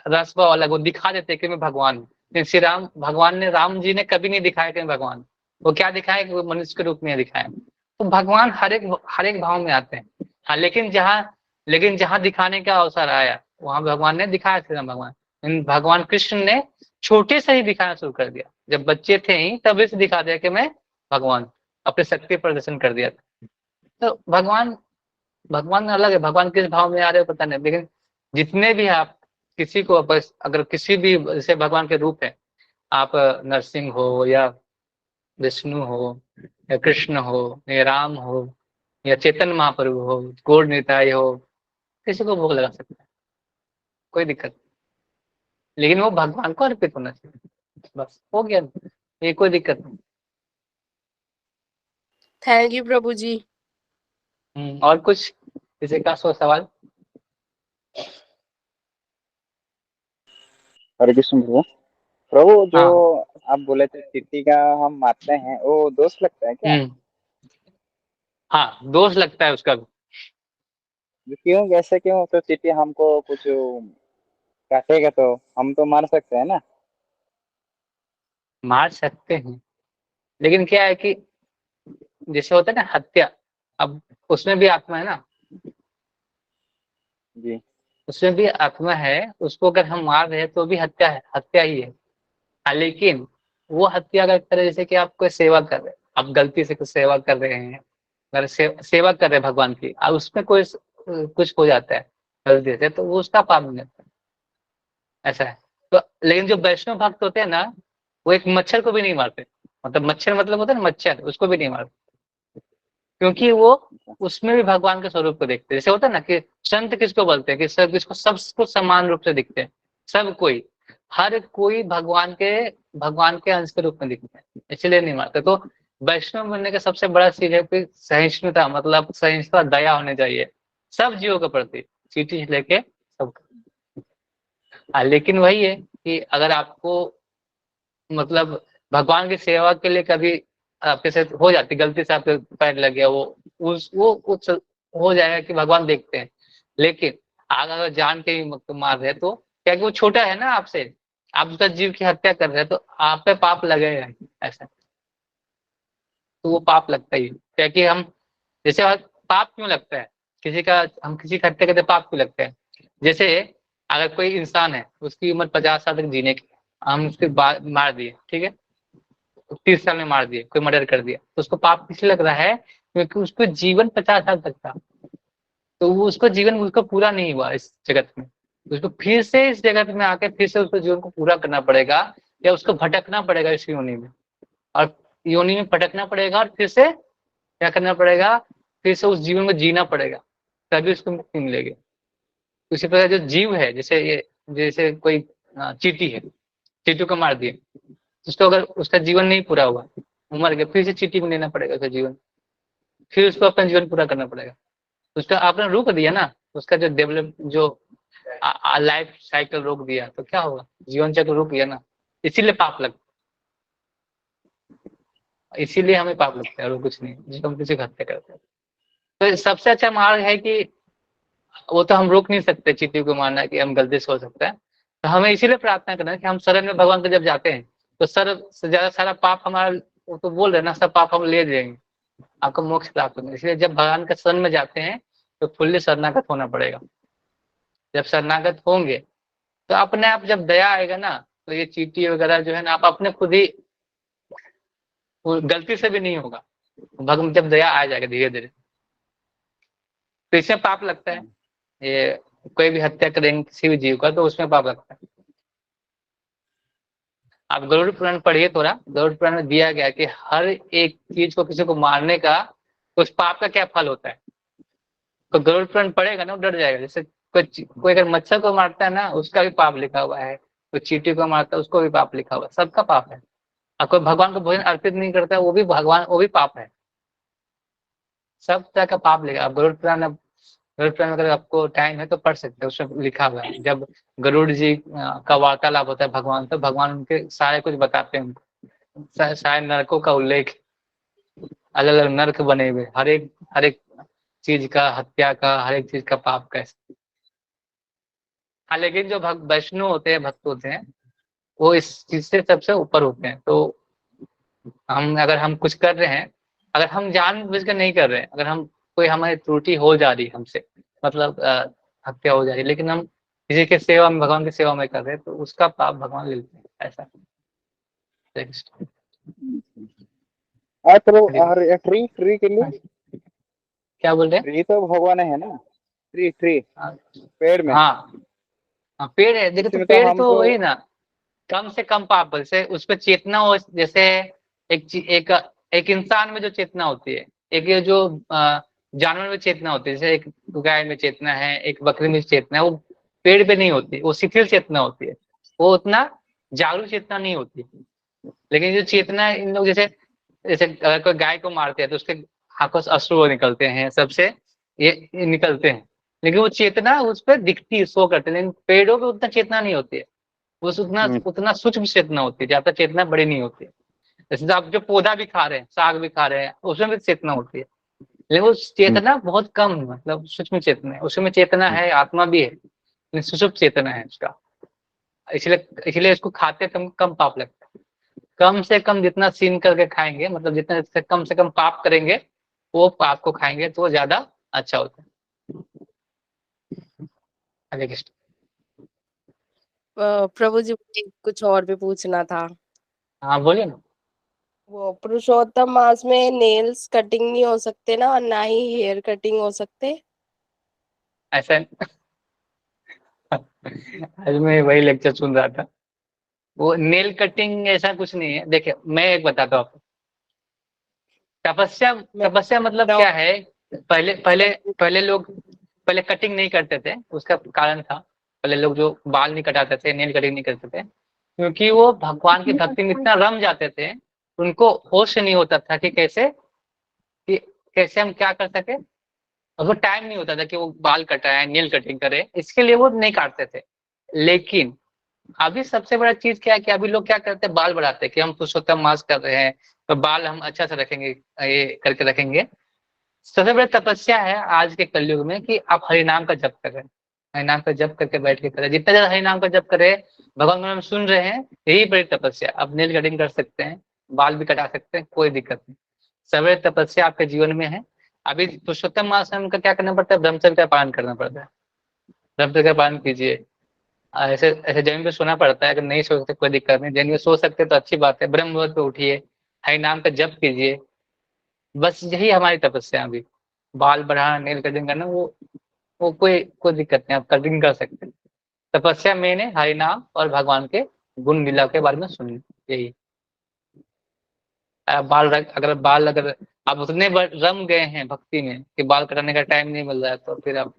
रस भाव अलग, वो दिखा देते हैं कि मैं भगवान हूँ। लेकिन श्री राम भगवान ने, राम जी ने कभी नहीं दिखाया कि मैं भगवान हूँ। वो क्या दिखाया कि वो मनुष्य के रूप में दिखाया। तो भगवान हर एक भाव में आते हैं। हाँ, लेकिन जहाँ दिखाने का अवसर आया वहां भगवान ने दिखाया, श्री राम भगवान, भगवान कृष्ण ने छोटे से ही दिखाना शुरू कर दिया, जब बच्चे थे ही तभी से दिखा दिया कि मैं भगवान, अपने शक्ति प्रदर्शन कर दिया था। तो भगवान भगवान अलग है, भगवान किस भाव में आ रहे हो पता नहीं, लेकिन जितने भी आप किसी को बस अगर किसी भी जैसे भगवान के रूप है, आप नरसिंह हो या विष्णु हो या कृष्ण हो या राम हो या चेतन महाप्रभु हो, गौर निताई हो, किसी को भोग लगा सकते हैं, कोई दिक्कत नहीं। लेकिन वो भगवान को अर्पित होना चाहिए, बस हो गया, ये कोई दिक्कत नहीं। थैंक यू प्रभु जी। और कुछ किसी का सो सवाल? हरे कृष्ण प्रभु। प्रभु जो हाँ। आप बोले थे चींटी का हम मारते हैं, वो दोष लगता है क्या? हम्म। हाँ, दोष लगता है उसका भी। जो क्यों, कैसे क्यों? तो चींटी हमको कुछ काटेगा तो हम तो मार सकते हैं ना? मार सकते हैं, लेकिन क्या है कि जैसे होता है ना हत्या, अब उसमें भी आत्मा है ना, जी। उसमें भी आत्मा है, उसको अगर हम मार रहे हैं तो भी हत्या है, हत्या ही है। हाँ, लेकिन वो हत्या अगर करे जैसे कि आप कोई सेवा कर रहे हैं, आप गलती से कुछ सेवा कर रहे हैं, अगर सेवा कर रहे हैं भगवान की और उसमें कोई कुछ हो जाता है गलती से, तो वो उसका पाप नहीं लगता, ऐसा है। तो लेकिन जो वैष्णव भक्त होते हैं ना, वो एक मच्छर को भी नहीं मारते, मतलब मच्छर मतलब होता है ना मच्छर, उसको भी नहीं मारते, क्योंकि वो उसमें भी भगवान के स्वरूप को देखते हैं। जैसे होता है ना कि संत किसको बोलते हैं कि सब किसको सब कुछ समान रूप से दिखते हैं, सब कोई, हर कोई भगवान के अंश के रूप में दिखते हैं, इसलिए नहीं मारते। तो वैष्णव बनने का सबसे बड़ा चीज है कि सहिष्णुता, मतलब सहिष्णुता, दया होनी चाहिए सब जीवों के प्रति, चींटी से लेके सब। हाँ, लेकिन वही है कि अगर आपको मतलब भगवान की सेवा के लिए कभी आपके से हो जाती गलती से, आपके पैर लग गया, वो उस वो कुछ हो जाएगा कि भगवान देखते हैं। लेकिन आग अगर जान के भी मार रहे तो क्या कि वो छोटा है ना आपसे, आप उसका जीव की हत्या कर रहे हैं, तो आप पे पाप लगेगा ही, ऐसा। तो वो पाप लगता ही है। क्या कि हम जैसे पाप क्यों लगता है किसी का, हम किसी की हत्या करते पाप क्यों लगता है? जैसे अगर कोई इंसान है उसकी उम्र 50 साल तक जीने की, हम उसके बाद मार दिए, ठीक है, 30 साल में मार दिए, कोई मर्डर कर दिया, तो उसको पाप किस लग रहा है? क्योंकि उसको जीवन 50 साल तक था, तो वो उसको जीवन उसको पूरा नहीं हुआ इस जगत में, तो उसको फिर से इस जगत में आके फिर से उसको जीवन को पूरा करना पड़ेगा, या उसको भटकना पड़ेगा इस योनि में, और योनि में भटकना पड़ेगा, और फिर से क्या करना पड़ेगा, फिर से उस जीवन को जीना पड़ेगा, तभी उसको मुक्ति मिलेगी। उसी प्रकार जो जीव है, जैसे कोई चींटी है, चींटी को मार दिए, उसको अगर उसका जीवन नहीं पूरा हुआ, वो मर गया, फिर से चींटी को लेना पड़ेगा उसका जीवन, फिर उसको अपना जीवन पूरा करना पड़ेगा। उसका आपने रोक दिया ना, उसका जो डेवलप जो लाइफ साइकिल रोक दिया, तो क्या होगा, जीवन चक्र रुक गया ना, इसीलिए पाप लगता है, इसीलिए हमें पाप लगता है और कुछ नहीं, जिसको हम किसी की हत्या करते हैं। तो सबसे अच्छा मार्ग है कि वो तो हम रोक नहीं सकते चींटी को मारना, कि हम गलती से हो सकता है, तो हमें इसीलिए प्रार्थना करना है कि हम शरण में भगवान को जब जाते हैं तो सर से ज्यादा सारा पाप हमारा, वो तो बोल रहे हैं ना, सब पाप हम ले जाएंगे, आपको मोक्ष प्राप्त होगा। इसलिए जब भगवान के शरण में जाते हैं तो फुल्ली शरणागत होना पड़ेगा। जब शरणागत होंगे तो अपने आप जब दया आएगा ना, तो ये चींटी वगैरह जो है ना, आप अपने खुद ही, गलती से भी नहीं होगा, भगवान जब दया आ जाएगा धीरे धीरे, तो इसमें पाप लगता है। ये कोई भी हत्या करेंगे किसी भी जीव का तो उसमें पाप लगता है। आप गरुड़ पुराण पढ़िए थोड़ा, गरुड़ पुराण में दिया गया कि हर एक चीज को, किसी को मारने का, तो उस पाप का क्या फल होता है, तो गरुड़ पुराण पढ़ेगा ना, वो डर जाएगा। जैसे कोई अगर मच्छर को मारता है ना, उसका भी पाप लिखा हुआ है, कोई चींटी को मारता है उसको भी पाप लिखा हुआ है, सबका पाप है। और कोई भगवान को भोजन अर्पित नहीं करता है, वो भी पाप है। सब तरह का पाप लिखा। आप गरुड़ पुराण अगर आपको टाइम है तो पढ़ सकते हैं, उसमें लिखा हुआ है। जब गरुड़ जी का वार्तालाप होता है भगवान, तो भगवान उनके सारे कुछ बताते हैं उनको, सारे नरकों का उल्लेख, अलग अलग नर्क बने हुए, हर एक चीज का, हत्या का, हर एक चीज का पाप कैसे। हाँ, लेकिन जो वैष्णव होते हैं, भक्त होते हैं, वो इस चीज से सबसे ऊपर होते हैं। तो अगर हम कुछ कर रहे हैं, अगर हम जानबूझकर नहीं कर रहे हैं, अगर हम कोई हमारी त्रुटि हो जा रही है हमसे, मतलब हत्या हो जा रही है, लेकिन हम किसी के सेवा में, भगवान की सेवा में कर रहे हैं, तो उसका पाप भगवान ले लेते हैं। ऐसा चलो, और ट्री ट्री के लिए, क्या बोल रहे हैं? ट्री तो भगवान है ना, ट्री ट्री हाँ पेड़ में, हाँ, पेड़ है। देखो, तो इसमें तो पेड़ हम तो तो वही ना, कम से कम पाप, जैसे उस पर चेतना हो। जैसे एक इंसान में जो चेतना होती है, एक ये जो जानवर में चेतना होती है, जैसे एक गाय में चेतना है, एक बकरी में चेतना है, वो पेड़ पे नहीं होती, वो शिथिल चेतना होती है, वो उतना जागरूक चेतना नहीं होती। लेकिन जो चेतना इन लोग, जैसे जैसे अगर कोई गाय को मारते हैं तो उसके आंखों से अश्रु निकलते हैं, सबसे ये निकलते हैं, लेकिन वो चेतना उस पर दिखती है, शो करते हैं। लेकिन पेड़ों पे उतना चेतना नहीं होती है, वो उतना उतना सूक्ष्म चेतना होती है, ज्यादा चेतना बड़ी नहीं होती है। जैसे आप जो पौधा भी खा रहे हैं, साग भी खा रहे हैं, उसमें भी चेतना होती है, लेकिन वो चेतना बहुत कम, मतलब सूक्ष्म चेतना है। उसमें चेतना है, आत्मा भी है, लेकिन सूक्ष्म चेतना है उसका। इसलिए इसलिए इसको खाते कम कम पाप लगता है। कम से कम जितना सीन करके खाएंगे, मतलब जितना से कम पाप करेंगे, वो पाप को खाएंगे तो वो ज्यादा अच्छा होता है। हरे कृष्ण। प्रभु जी, मुझे कुछ और भी पूछना था। हाँ बोलिए ना। वो पुरुषोत्तम मास में नेल्स कटिंग नहीं हो सकते ना, और ना ही हेयर कटिंग हो सकते? ऐसा आज मैं वही लेक्चर सुन रहा था। वो नेल कटिंग ऐसा कुछ नहीं है। देखिए, मैं एक बताता हूँ आपको। तपस्या मैं तपस्या मतलब क्या है? पहले पहले पहले लोग पहले कटिंग नहीं करते थे, उसका कारण था, पहले लोग जो बाल नहीं कटाते थे, नेल कटिंग नहीं करते थे, क्योंकि वो भगवान की भक्ति में इतना रम जाते थे, उनको होश नहीं होता था कि कैसे हम क्या कर सके। और वो टाइम नहीं होता था कि वो बाल कटाए, नेल कटिंग करे, इसके लिए वो नहीं काटते थे। लेकिन अभी सबसे बड़ा चीज क्या है कि अभी लोग क्या करते हैं, बाल बढ़ाते हैं कि हम पुरुषोत्तम मास कर रहे हैं, तो बाल हम अच्छा से रखेंगे, ये करके रखेंगे। सबसे बड़ी तपस्या है आज के कलयुग में कि आप हरिनाम का जप करें, हरिनाम का जप करके बैठ के करें। जितना ज्यादा हरिनाम का जप करें, भगवान का नाम सुन रहे हैं, यही बड़ी तपस्या। आप नेल कटिंग कर सकते हैं, बाल भी कटा सकते हैं, कोई दिक्कत नहीं। सबसे बड़ी तपस्या आपके जीवन में है। अभी पुरुषोत्तम मास में हमको क्या करना पड़ता है? ब्रह्मचर्य का पालन करना पड़ता है। ब्रह्मचर्य का पालन कीजिए। ऐसे ऐसे जमीन पे सोना पड़ता है, अगर नहीं सो सकते कोई दिक्कत नहीं, जमीन पे सो सकते तो अच्छी बात है। ब्रह्म मुहूर्त पे उठिए, हरि नाम का जप कीजिए। बस यही हमारी तपस्या है अभी। बाल बढ़ाना, नेल कटिंग करना, वो कोई दिक्कत नहीं, आप कटिंग कर सकते हैं। तपस्या मेन है हरि नाम और भगवान के गुण लीला के बारे में सुनना, यही। अगर आप उतने रम गए हैं भक्ति में कि बाल कटाने का टाइम नहीं मिल रहा है, तो फिर आप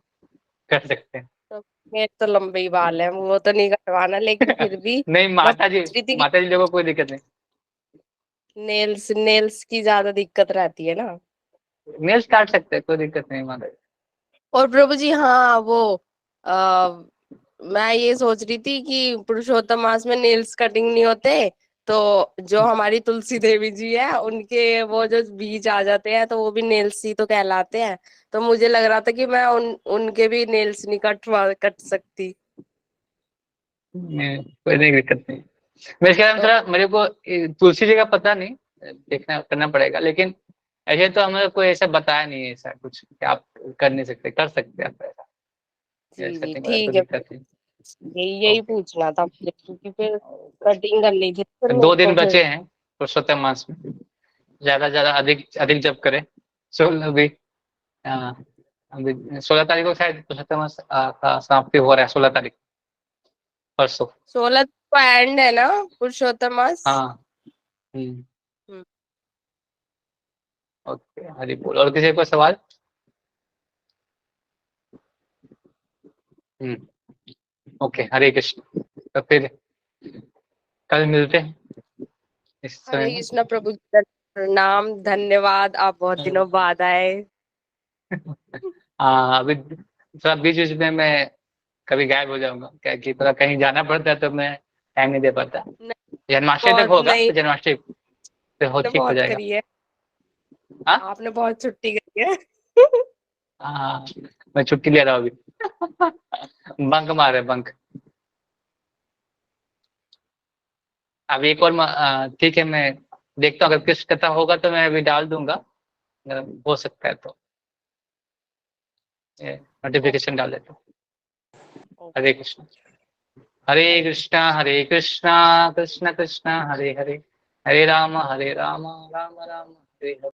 कर सकते हैं। तो मेरे तो लंबे ही बाल है, वो तो नहीं कटवाना, लेकिन फिर भी नहीं, मैं सोच रही थी कि माता जी लोगों को कोई दिक्कत नहीं। नेल्स नेल्स की ज्यादा दिक्कत रहती है ना। नेल्स काट सकते हैं, कोई दिक्कत नहीं माता जी। और प्रभु जी, हाँ वो आ, मैं ये सोच रही थी कि पुरुषोत्तम मास में नेल्स कटिंग नहीं होते, तो जो हमारी तुलसी देवी जी है, उनके वो जो बीज आ जाते हैं, तो वो भी नेल्स ही तो कहलाते हैं। तो मुझे लग रहा था कि मैं उनके भी नेल्स नहीं कट सकती। कोई नहीं, दिक्कत नहीं। मेरे ख्याल में तो थोड़ा मेरे को तुलसी जी का पता नहीं, देखना करना पड़ेगा। लेकिन ऐसे तो हमें कोई ऐसा बताया नहीं है, ऐसा कुछ कि आप कर नहीं सकते, कर सकते हैं आप ऐसा। जी ऐसा जी, नहीं, कोई ठीक है। दिक्कत नहीं। यही ओके। पूछना था मुझे, क्योंकि फिर कटिंग करनी थी फिर मेरे 2 दिन को फिर। बचे हैं पुरुषोत्तम मास में। ज्यादा ज्यादा अधिक अधिक जप करें। 16 अभी, हाँ, अभी 16 तारीख को शायद पुरुषोत्तम मास का समाप्ति हो रहा है, 16 तारीख, परसों। 16 को एंड है ना पुरुषोत्तम मास? हाँ। हम्म। हम्म। ओके, हरी बोल। और किसी को सवाल? ओके, हरे कृष्ण। तो फिर कल मिलते हैं इस समय हरे में। कृष्णा प्रभु जी, प्रणाम, धन्यवाद, आप बहुत दिनों बाद आए। हाँ, अभी थोड़ा बीच बीच में मैं कभी गायब हो जाऊंगा, क्या कि थोड़ा कहीं जाना पड़ता है तो मैं टाइम नहीं दे पाता। नहीं, जन्माष्टमी तक बहुत होगा, नहीं, तो जन्माष्टमी फिर हो आपने ठीक हो बहुत जाएगा। करी है, हाँ आपने बहुत छुट्टी करी है। हाँ, मैं छुट्टी ले रहा हूँ अभी। बंक मारे बंक। अब एक और ठीक है, मैं देखता हूँ अगर किस कथा होगा तो मैं अभी डाल दूंगा, अगर हो सकता है तो नोटिफिकेशन डाल देता हूँ। हरे कृष्ण। हरे कृष्णा कृष्ण कृष्ण हरे हरे, हरे राम राम राम हरे हरे।